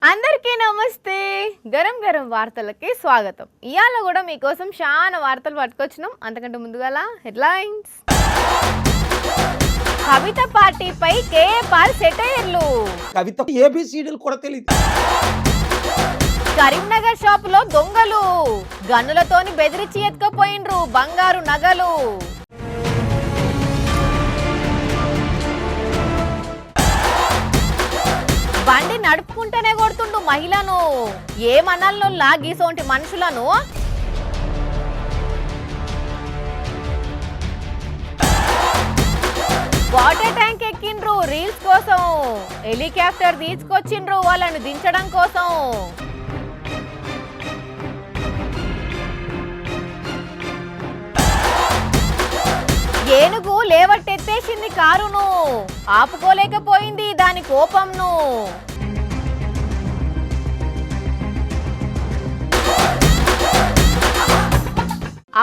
అందరికీ నమస్తే. గరం గరం వార్తలకి స్వాగతం. ఇయాల కూడా మీకోసం చాలా వార్తలు పట్టుకొచ్చినాం. అంతకంటే ముందుగా హెడ్లైన్స్. కవిత పార్టీపై కేఏపాల్ సెటైర్లు. కవిత ఏబిసిడీలు కూడా తెలియదు. కరీంనగర్ షాపులో దొంగలు గన్నులతోని బెదిరించి ఎత్తుకుపోయిండ్రు బంగారు నగలు. బండి నడుపుకుంటేనే కొడుతుండు మహిళను. ఏమనాలను లాగీసోంటి మనుషులను. వాటర్ ట్యాంక్ ఎక్కిండ్రు రీల్స్ కోసం. హెలికాప్టర్ తీసుకొచ్చిండ్రు వాళ్ళని దించడం కోసం. ఏనుగు లేవట్టెత్తేసింది కారును. ఆపుకోలేకపోయింది దాని కోపంను.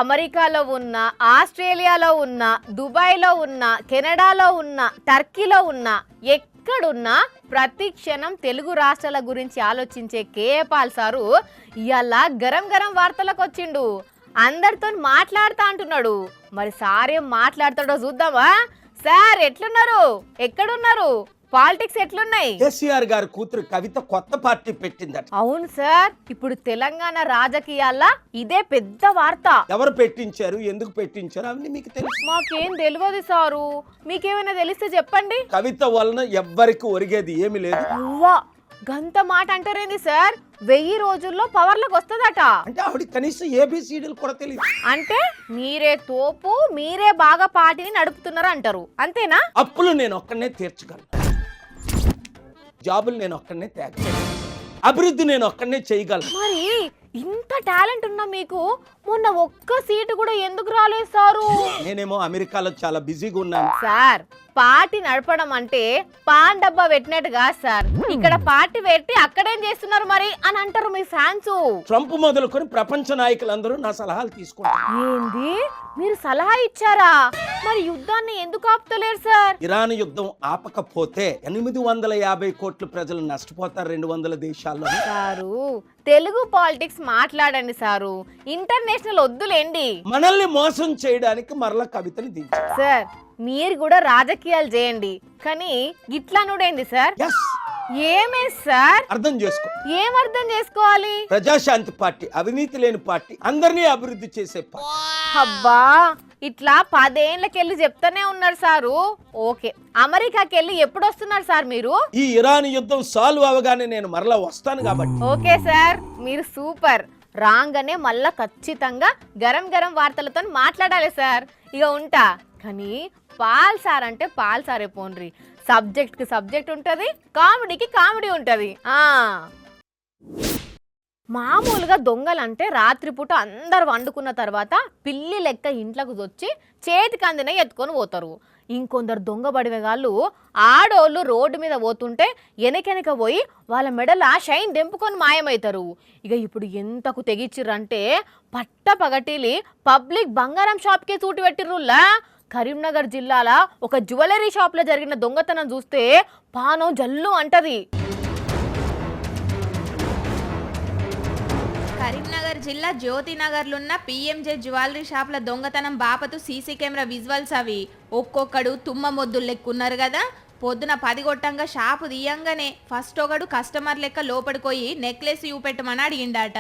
అమెరికాలో ఉన్న, ఆస్ట్రేలియాలో ఉన్న, దుబాయ్లో ఉన్న, కెనడాలో ఉన్న, టర్కీలో ఉన్న, ఎక్కడున్నా ప్రతి క్షణం తెలుగు రాష్ట్రాల గురించి ఆలోచించే కేఏపాల్ సారు ఇవాళ గరం గరం వార్తలకు వచ్చిండు. అందరితో మాట్లాడుతా అంటున్నాడు. మరి సార్ ఏం మాట్లాడతాడో చూద్దామా? సార్ ఎట్లున్నారు? ఎక్కడున్నారు? పాలిటిక్స్ ఎట్లున్నాయి? కేసీఆర్ గారి కూతురు కవిత కొత్త పార్టీ పెట్టిందట. అవును సార్, ఇప్పుడు తెలంగాణ రాజకీయాల్లో ఇదే పెద్ద వార్త. ఎవరు పెట్టించారు, ఎందుకు పెట్టించారు అవన్నీ మీకు తెలుసు? మాకేం తెలియదు సారు. మీకేమైనా తెలిస్తే చెప్పండి. కవిత వలన ఎవ్వరికి ఒరిగేది ఏమి లేదు. అవ్వా, గంత మాట అంటారేంది సార్? 1000 రోజుల్లో పవర్లకు వస్తుందట. అంటే ఆవిడ కనీసం ఏబిసిడీలు కూడా తెలియదు. అంటే మీరే తోపు, మీరే బాగా పార్టీని నడుపుతున్నారు అంటారు, అంతేనా? అప్పులు నేను ఒక్కనే తీర్చగలను, జాబులు నేను ఒక్కనే తేగలను, అభివృద్ధి నేను ఒక్కనే చేయగలను. మరి ఇంత టాలెంట్ ఉన్నా మీకు మొన్న ఒక్క సీటు కూడా ఎందుకు రాలేదు సారు? నేనేమో అమెరికాలో చాలా బిజీగా ఉన్నాను సార్. పార్టీ నడపడం అంటే పాన్ డబ్బా పెట్టినట్టుగా సార్. ఇక్కడ పార్టీ పెట్టి అక్కడేం చేస్తున్నారు మరి అని అంటారు మీ ఫ్యాన్స్. ట్రంప్ మొదలుకొని ప్రపంచ నాయకులందరూ నా సలహాలు తీసుకుంటారు. ఏంది, మీరు సలహా ఇచ్చారా? మరి యుద్ధాన్ని ఎందుకు ఆపుతలేరు సార్? ఇరాన్ యుద్ధం ఆపకపోతే 850 కోట్ల ప్రజలు నష్టపోతారు 200 దేశాల్లో. సారు, తెలుగు పాలిటిక్స్ మాట్లాడండి సారు. ఇంటర్నేషనల్ వద్దులేండి. మనల్ని మోసం చేయడానికి మరలా కవితని దించారు. సార్, మీరు కూడా రాజకీయాలు చేయండి, కానీ గిట్లా నుడేంది సార్? ఏమే సార్? అర్థం చేసుకో. ఏం అర్థం చేసుకోవాలి? ప్రజాశాంతి పార్టీ, అవినీతి లేని పార్టీ, అందరినీ అభివృద్ధి చేసే పార్టీ. అబ్బా, ఇట్లా 10 ఏళ్ళకెళ్ళి చెప్తానే ఉన్నారు సారు. ఓకే, అమెరికాకి వెళ్ళి ఎప్పుడు వస్తున్నారు సార్ మీరు? ఈ ఇరాన్ యుద్ధం సాల్వ్ అవగానే నేను మరలా వస్తాను కాబట్టి. ఓకే సార్, మీరు సూపర్. రాగానే మళ్ళా ఖచ్చితంగా గరం గరం వార్తలతో మాట్లాడాలి సార్. ఇక ఉంటా. కానీ పాల్ సార్ అంటే పాల్ సారే పోన్రి. సబ్జెక్ట్ కి సబ్జెక్ట్ ఉంటది, కామెడీకి కామెడీ ఉంటది. మామూలుగా దొంగలంటే రాత్రిపూట అందరు వండుకున్న తర్వాత పిల్లి లెక్క ఇంట్లోకి వచ్చి చేతికి అందిన ఎత్తుకొని పోతారు. ఇంకొందరు దొంగ బడివేగాళ్ళు ఆడోళ్ళు రోడ్డు మీద పోతుంటే వెనకెనక పోయి వాళ్ళ మెడల షైన్ దెంపుకొని మాయమవుతారు. ఇక ఇప్పుడు ఎంతకు తెగిచ్చిర్రంటే పట్ట పగటిలి పబ్లిక్ బంగారం షాప్కే చూటు పెట్టిర్రుల్లా. కరీంనగర్ జిల్లాల ఒక జ్యువెలరీ షాప్ లో జరిగిన దొంగతనం చూస్తే పానం జల్లు అంటది. కరీంనగర్ జిల్లా జ్యోతినగర్లున్న పిఎంజే జ్యువెలరీ షాప్ల దొంగతనం బాపతు సీసీ కెమెరా విజువల్స్ అవి. ఒక్కొక్కడు తుమ్మ మొద్దులు లెక్కున్నారు కదా. పొద్దున 10 కొట్టంగా షాపు తీయంగానే ఫస్ట్ ఒకడు కస్టమర్ లెక్క లోపడిపోయి నెక్లెస్ చూపెట్టమని అడిగిండాట.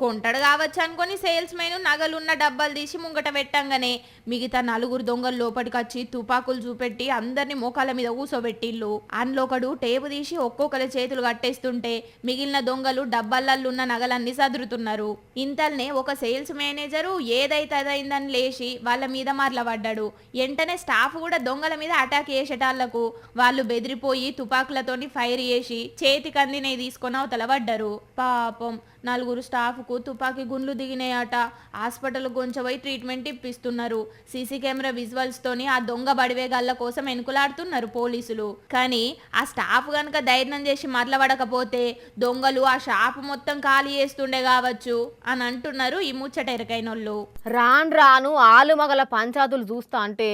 కొంటడు కావచ్చు అనుకొని సేల్స్ మెన్ నగలున్న డబ్బాలు తీసి ముంగట పెట్టంగానే మిగతా 4 దొంగలు లోపలికి వచ్చి తుపాకులు చూపెట్టి అందరినీ మోకాల మీద కూసోబెట్టిళ్ళు. అందులోకడు టేపు తీసి ఒక్కొక్కరి చేతులు కట్టేస్తుంటే మిగిలిన దొంగలు డబ్బాలల్లున్న నగలన్నీ సదురుతున్నారు. ఇంతల్నే ఒక సేల్స్ మేనేజరు ఏదైతే అదైందని లేచి వాళ్ళ మీద మరలబడ్డాడు. వెంటనే స్టాఫ్ కూడా దొంగల మీద అటాక్ చేసేటాళ్లకు వాళ్ళు బెదిరిపోయి తుపాకులతోని ఫైర్ చేసి చేతికి అందినవి తీసుకొని అవతల పడ్డారు. పాపం 4 స్టాఫ్కు తుపాకీ గుండ్లు దిగినాయట. హాస్పిటల్ గొంచబోయి ట్రీట్మెంట్ ఇప్పిస్తున్నారు. సీసీ కెమెరా విజువల్స్ తోని ఆ దొంగ బడివేగాళ్ళ కోసం ఎనుకులాడుతున్నారు పోలీసులు. కానీ ఆ స్టాఫ్ గనక ధైర్యం చేసి మరలబడకపోతే దొంగలు ఆ షాప్ మొత్తం ఖాళీ చేస్తుండే కావచ్చు అని అంటున్నారు ఈ ముచ్చట ఎరకైనోళ్ళు. రాను ఆలుమగల పంచాతులు చూస్తా అంటే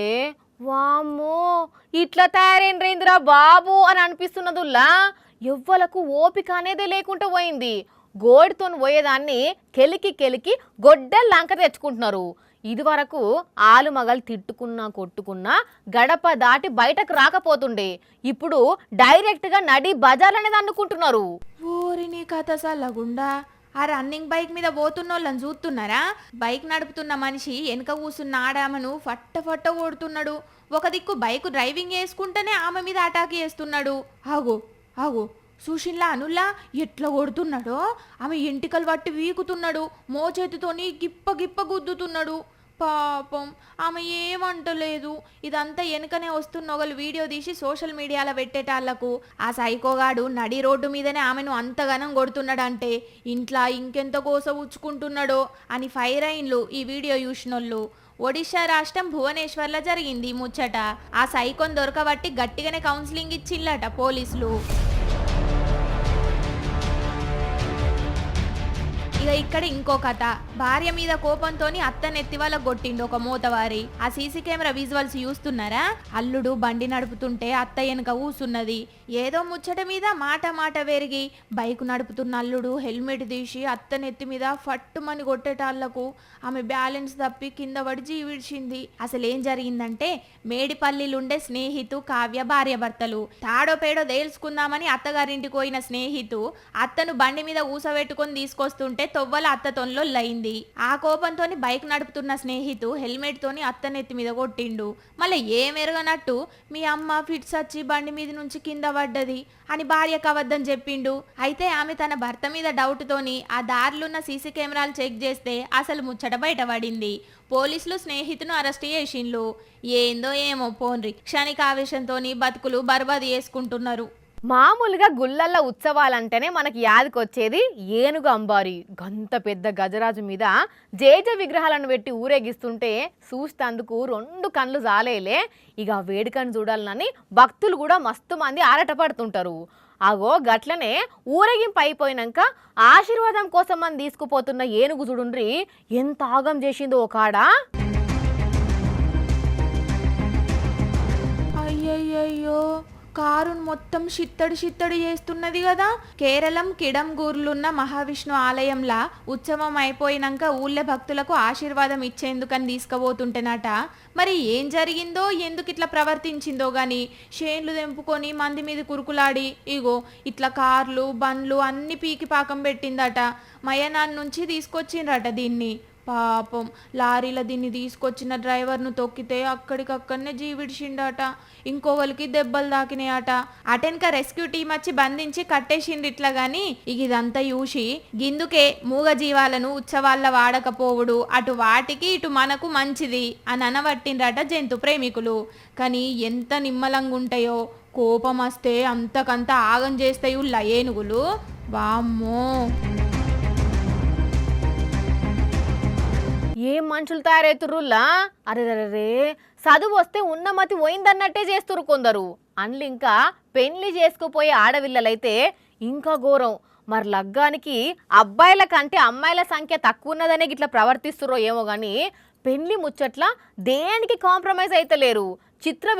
వామ్మో ఇట్లా తయారైంద్రా బాబు అని అనిపిస్తున్నదుల్లా. ఎవ్వలకు ఓపిక అనేదే లేకుండా పోయింది. గోడితో పోయేదాన్ని కెలికి గొడ్డల్లాంక తెచ్చుకుంటున్నారు. ఇది వరకు ఆలుమగలు తిట్టుకున్నా కొట్టుకున్నా గడప దాటి బయటకు రాకపోతుండే, ఇప్పుడు డైరెక్ట్గా నడి బజార్ అనేది అనుకుంటున్నారు. ఓరి నీ కథ సల్లగుండా. ఆ రన్నింగ్ బైక్ మీద పోతున్నోళ్ళని చూస్తున్నారా? బైక్ నడుపుతున్న మనిషి వెనక కూసున్న ఆడామను ఫట్ట కొడుతున్నాడు. ఒక దిక్కు బైక్ డ్రైవింగ్ చేసుకుంటేనే ఆమె మీద అటాక్ చేస్తున్నాడు. ఆగో సుశీల్లా అనుల్లా ఎట్లా కొడుతున్నాడో. ఆమె ఎంటికలు పట్టి వీకుతున్నాడు, మోచేతితోని గిప్ప గుద్దుతున్నాడు. పాపం ఆమె ఏమంటలేదు. ఇదంతా వెనుకనే వస్తున్న ఒకళ్ళు వీడియో తీసి సోషల్ మీడియాలో పెట్టేటాళ్లకు ఆ సైకోగాడు నడి రోడ్డు మీదనే ఆమెను అంతగానం కొడుతున్నాడంటే ఇంట్లో ఇంకెంత కోస ఉచ్చుకుంటున్నాడో అని ఫైర్ అయిన్లు ఈ వీడియో చూసినోళ్ళు. ఒడిశా రాష్ట్రం భువనేశ్వర్లో జరిగింది ఈ ముచ్చట. ఆ సైకోన్ దొరకబట్టి గట్టిగానే కౌన్సిలింగ్ ఇచ్చిల్లట పోలీసులు. ఇక ఇక్కడ ఇంకో కథ. భార్య మీద కోపంతోని అత్తనెత్తి వాళ్ళ కొట్టిండు ఒక మూతవారి. ఆ సీసీ కెమెరా విజువల్స్ చూస్తున్నారా? అల్లుడు బండి నడుపుతుంటే అత్త వెనుక ఊసున్నది. ఏదో ముచ్చట మీద మాట వెరిగి బైక్ నడుపుతున్న అల్లుడు హెల్మెట్ తీసి అత్తనెత్తి మీద ఫట్టుమని కొట్టేటాళ్లకు ఆమె బ్యాలెన్స్ తప్పి కింద పడి జీవిడ్చింది. అసలు ఏం జరిగిందంటే మేడిపల్లిలుండే స్నేహితు కావ్య భార్య భర్తలు తాడో పేడో తేల్చుకుందామని అత్తగారింటికి పోయిన స్నేహితు అత్తను బండి మీద ఊసబెట్టుకొని తీసుకొస్తుంటే తొవ్వల అత్తతోన్లో లైంది. ఆ కోపంతోని బైక్ నడుపుతున్న స్నేహితు హెల్మెట్ తోని అత్తనెత్తి మీద కొట్టిండు. మళ్ళీ ఏమెరగనట్టు మీ అమ్మ ఫిట్స్ వచ్చి బండి మీద నుంచి కింద పడ్డది అని భార్యకు అబద్ధం చెప్పిండు. అయితే ఆమె తన భర్త మీద డౌట్ తోని ఆ దారిలున్న సీసీ కెమెరాలు చెక్ చేస్తే అసలు ముచ్చట బయటపడింది. పోలీసులు స్నేహితును అరెస్ట్ చేసిండ్లు. ఏందో ఏమో పోన్రి, క్షణిక ఆవేశంతోని బతుకులు బర్బాదు చేసుకుంటున్నారు. మామూలుగా గుళ్ళల్లో ఉత్సవాలంటేనే మనకి యాదకొచ్చేది ఏనుగు అంబారి. గంత పెద్ద గజరాజు మీద జేజ విగ్రహాలను పెట్టి ఊరేగిస్తుంటే చూస్తందుకు 2 కళ్ళు జాలేలే. ఇక వేడుకను చూడాలని భక్తులు కూడా మస్తు మంది ఆరాటపడుతుంటారు. అగో గట్లనే ఊరేగింపు అయిపోయినాక ఆశీర్వాదం కోసం మనం తీసుకుపోతున్న ఏనుగు చూడుండ్రి ఎంత ఆగం చేసిందో ఒక ఆడ. అయ్యయ్యో, కారును మొత్తం చిత్తడి చేస్తున్నది కదా. కేరళం కిడంగూర్లున్న మహావిష్ణు ఆలయంలా ఉత్సవం అయిపోయినాక ఊళ్ళో భక్తులకు ఆశీర్వాదం ఇచ్చేందుకని తీసుకుపోతుంటేనట. మరి ఏం జరిగిందో, ఎందుకు ఇట్లా ప్రవర్తించిందో గాని షేన్లు తెంపుకొని మంది మీద కురుకులాడి ఇగో ఇట్లా కార్లు బండ్లు అన్ని పీకి పాకం పెట్టిందట. మయనాన్ నుంచి తీసుకొచ్చిండ్రట దీన్ని. పాపం లారీల దీన్ని తీసుకొచ్చిన డ్రైవర్ను తొక్కితే అక్కడికక్కడనే జీవిడిచిండట. ఇంకోవలికి దెబ్బలు తాకినాయట. అటెన్క రెస్క్యూ టీం వచ్చి బంధించి కట్టేసిండ్రు ఇట్లా. గాని ఇదంతా చూసి గిందుకే మూగ జీవాలను ఉత్సవాల్లో వాడకపోవుడు అటు వాటికి ఇటు మనకు మంచిది అని అనబట్టిండ్రట జంతు ప్రేమికులు. కానీ ఎంత నిమ్మలంగా ఉంటాయో, కోపం వస్తే అంతకంత ఆగం చేస్తాయి ఏనుగులు. వామ్మో, ఏం మనుషులు తయారవుతుర్రులా. అరే చదువు వస్తే ఉన్నమతి పోయిందన్నట్టే చేస్తురు కొందరు. అండ్లు ఇంకా పెళ్లి చేసుకుపోయే ఆడవిల్లలైతే ఇంకా ఘోరం. మరి లగ్గానికి అబ్బాయిల కంటే అమ్మాయిల సంఖ్య తక్కువ ఉన్నదనే ఇట్లా ప్రవర్తిస్తురో ఏమో కానీ పెళ్లి ముచ్చట్ల దేనికి కాంప్రమైజ్ అయితే లేరు.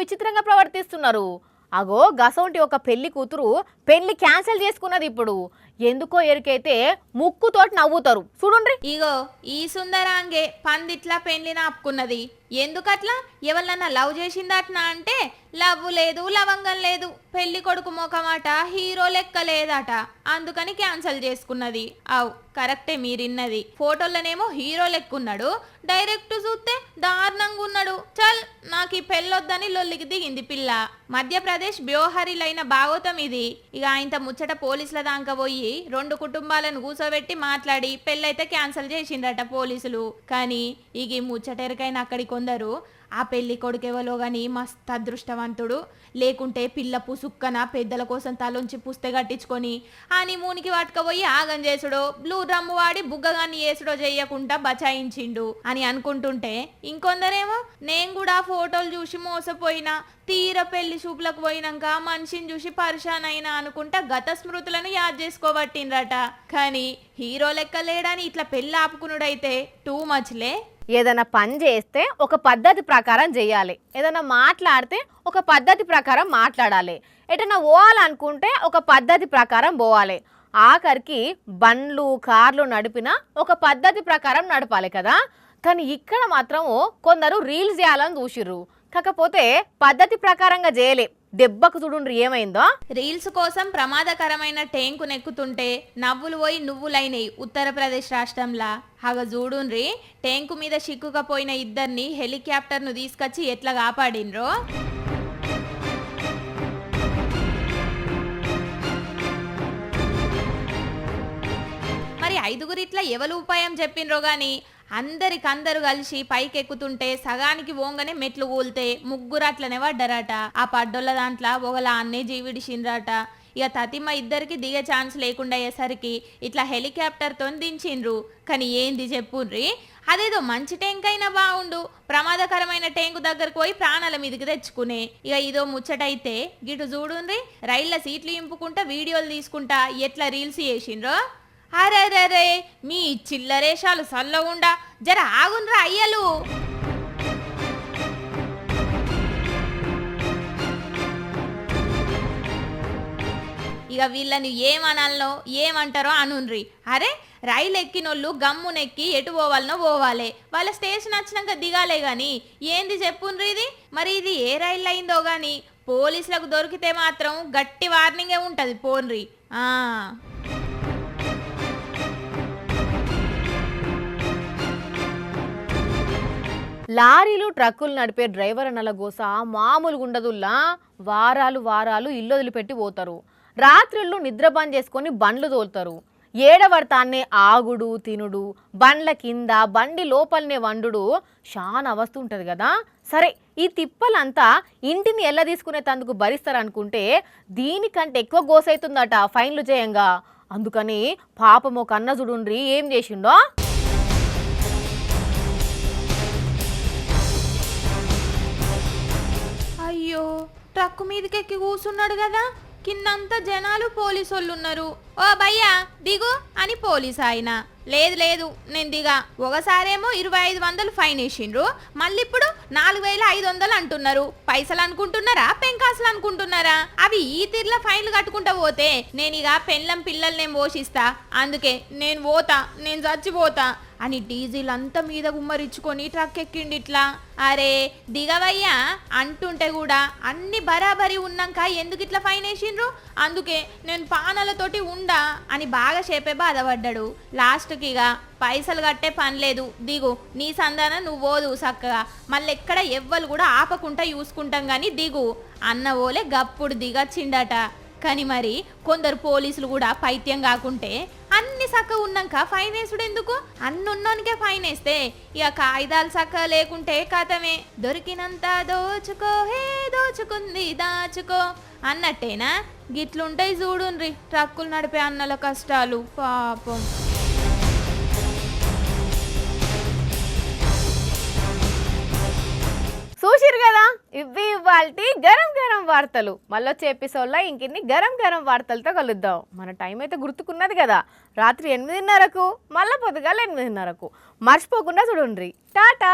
విచిత్రంగా ప్రవర్తిస్తున్నారు. అగో గసంటి ఒక పెళ్లి కూతురు పెళ్లి క్యాన్సిల్ చేసుకున్నది. ఇప్పుడు ఎందుకో ఎరికైతే ముక్కుతోటి నవ్వుతారు చూడండి. ఇగో ఈ సుందరాంగే పందిట్లా పెళ్లి నాపుకున్నది. ఎందుకట్లా? ఎవరన్నా లవ్ చేసిందట్నా అంటే లవ్ లేదు, లవంగం లేదు. పెళ్లి కొడుకు మొకమాట హీరో లెక్క లేదట, అందుకని క్యాన్సల్ చేసుకున్నది. అవు కరెక్టే మీరిన్నది. ఫోటోలనేమో హీరో లెక్కున్నాడు, డైరెక్ట్ చూస్తే దారుణంగా ఉన్నాడు. చల్, నాకు ఈ పెళ్ళొద్దని లొల్లికి దిగింది పిల్ల. మధ్యప్రదేశ్ బ్యోహరిలైన భాగవతం ఇది. ఇక ఆయనతో ముచ్చట పోలీసుల దాకా పోయి 2 కుటుంబాలను కూసోబెట్టి మాట్లాడి పెళ్ళైతే క్యాన్సల్ చేసిండట పోలీసులు. కానీ ఇక ఈ ముచ్చటెరకైనా అక్కడి కొందరు ఆ పెళ్లి కొడుకెవలో గాని మస్తు అదృష్టవంతుడు, లేకుంటే పిల్ల పుసుక్కన పెద్దల కోసం తలొంచి పుస్తే కట్టించుకొని అని మూనికి పట్టుకపోయి ఆగం చేసుడో, బ్లూ డ్రమ్ము వాడి బుగ్గగాన్ని వేసుడో చెయ్యకుండా బచాయించిండు అని అనుకుంటుంటే, ఇంకొందరేమో నేను కూడా ఫోటోలు చూసి మోసపోయినా, తీర పెళ్లి చూపులకు పోయినాక మనిషిని చూసి పరిశాన్ అయినా అనుకుంటా గత స్మృతులను యాద్ చేసుకోబట్టిండ్రట. కానీ హీరో లెక్క లేడని ఇట్లా పెళ్లి ఆపుకునుడైతే టూ మచ్లే. ఏదైనా పని చేస్తే ఒక పద్ధతి ప్రకారం చేయాలి, ఏదైనా మాట్లాడితే ఒక పద్ధతి ప్రకారం మాట్లాడాలి, ఎటన్నా పోవాలనుకుంటే ఒక పద్ధతి ప్రకారం పోవాలి. ఆఖరికి బండ్లు కార్లు నడిపిన ఒక పద్ధతి ప్రకారం నడపాలి కదా. కానీ ఇక్కడ మాత్రము కొందరు రీల్స్ చేయాలని చూసిర్రు, కాకపోతే పద్ధతి ప్రకారంగా చేయలే. దెబ్బకు చూడుండ్రి ఏమైందో. రీల్స్ కోసం ప్రమాదకరమైన ట్యాంకు నెక్కుతుంటే నవ్వులు పోయి నువ్వులైనయి ఉత్తరప్రదేశ్ రాష్ట్రంలా. హగ చూడుండ్రి, ట్యాంకు మీద చిక్కుకపోయిన ఇద్దరిని హెలికాప్టర్ను తీసుకొచ్చి ఎట్లా కాపాడినరో. మరి ఐదుగురు ఇట్లా ఎవరు ఉపాయం చెప్పినరో గాని అందరికందరు కలిసి పైకెక్కుతుంటే సగానికి పోంగనే మెట్లు కూలితే ముగ్గురు అట్లనే పడ్డరట. ఆ పడ్డోళ్ళ దాంట్లో ఒకళ్ళ అన్నే జీవిడిచిండ్రట. ఇక తతిమ ఇద్దరికి దిగే ఛాన్స్ లేకుండా అయ్యేసరికి ఇట్లా హెలికాప్టర్తో దించిండ్రు. కానీ ఏంది చెప్పుండ్రి, అదేదో మంచి ట్యాంక్ అయినా బాగుండు, ప్రమాదకరమైన ట్యాంకు దగ్గరకు పోయి ప్రాణాల మీదకి తెచ్చుకునే. ఇక ఇదో ముచ్చటైతే గిటు చూడుండ్రి, రైళ్ల సీట్లు ఇంపుకుంటా వీడియోలు తీసుకుంటా ఎట్లా రీల్స్ చేసిండ్రో. అరే మీ చిల్లరేషాలు సల్లగుండా జర ఆగుండ్రా అయ్యలు. ఇక వీళ్ళని ఏమనాలనో ఏమంటారో అనుండ్రి. అరే రైలు ఎక్కినోళ్ళు గమ్మునెక్కి ఎటు పోవాలనో పోవాలి, వాళ్ళ స్టేషన్ వచ్చినాక దిగాలే గాని ఏంది చెప్పుండ్రి ఇది. మరి ఇది ఏ రైలు అయిందో గాని పోలీసులకు దొరికితే మాత్రం గట్టి వార్నింగే ఉంటది పోన్రి. లారీలు ట్రక్కులు నడిపే డ్రైవర్ అన్నల గోస మామూలుగా ఉండదుల్లా. వారాలు ఇల్లు వదిలిపెట్టి పోతారు, రాత్రుళ్ళు నిద్ర బంద్ చేసుకొని బండ్లు తోలుతారు. ఏడవర్తాన్నే ఆగుడు తినుడు, బండ్ల కింద బండి లోపలనే వండుడు చాలా అవస్థ ఉంటుంది కదా. సరే ఈ తిప్పలంతా ఇంటిని ఎలా తీసుకునే తందుకు భరిస్తారనుకుంటే దీనికంటే ఎక్కువ గోసైతుందట ఫైన్లు చేయంగా. అందుకని పాపమో కన్న చూడుండ్రి ఏం చేసిండో. అయ్యో ట్రక్కు మీదకెక్కి కూసున్నాడు కదా, కిందంతా జనాలు పోలీసోళ్ళు ఉన్నారు. ఓ భయ్యా దిగు అని పోలీసు ఆయన. లేదు నేను దిగా. ఒకసారేమో 2500 ఫైన్ వేసిండ్రు, మళ్ళీ ఇప్పుడు 4500 అంటున్నారు. పైసలు అనుకుంటున్నారా పెంకాసులు అనుకుంటున్నారా? అవి ఈ తీర్ల ఫైన్లు కట్టుకుంటా పోతే నేను ఇక పెళ్ళం పిల్లల్ని పోషిస్తా, అందుకే నేను పోతా, నేను చచ్చిపోతా అని డీజిల్ అంతా మీద గుమ్మరించుకొని ట్రక్ ఎక్కిండి ఇట్లా. అరే దిగవయ్యా అంటుంటే కూడా అన్ని బరాబరి ఉన్నాక ఎందుకు ఇట్లా ఫైన్ వేసిండ్రు? అందుకే నేను పానాలతోటి ఉండా అని బాగా చేపే బాధపడ్డాడు. లాస్ట్కి ఇక పైసలు కట్టే పని లేదు, దిగు, నీ సంధాన నువ్వు పోదు చక్కగా, మళ్ళీ ఎక్కడ ఎవ్వరు కూడా ఆపకుండా చూసుకుంటాం కానీ దిగు అన్న ఓలే గప్పుడు దిగచ్చిండట. కానీ మరి కొందరు పోలీసులు కూడా పైత్యం కాకుంటే అన్ని చక్క ఉన్నాక ఫైన్ వేసుడు ఎందుకు? అన్నున్నోనికే ఫైన్ వేస్తే ఇక కాయిదాలు చక్క లేకుంటే కథమే. దొరికినంత దోచుకో హే దోచుకుంది దాచుకో అన్నట్టేనా? గిట్లుంటాయి చూడుండ్రి ట్రక్కులు నడిపే అన్నల కష్టాలు పాపం. చూసిరు కదా, ఇవి ఇవాల్టి గరం వార్తలు. మళ్ళొచ్చే ఎపిసోడ్లో ఇంకిన్ని గరం వార్తలతో కలుద్దాం. మన టైం అయితే గుర్తుకున్నది కదా, రాత్రి 8:30కు మళ్ళీ పొద్దుగాల 8:30కు. మర్చిపోకుండా చూడండి. టాటా.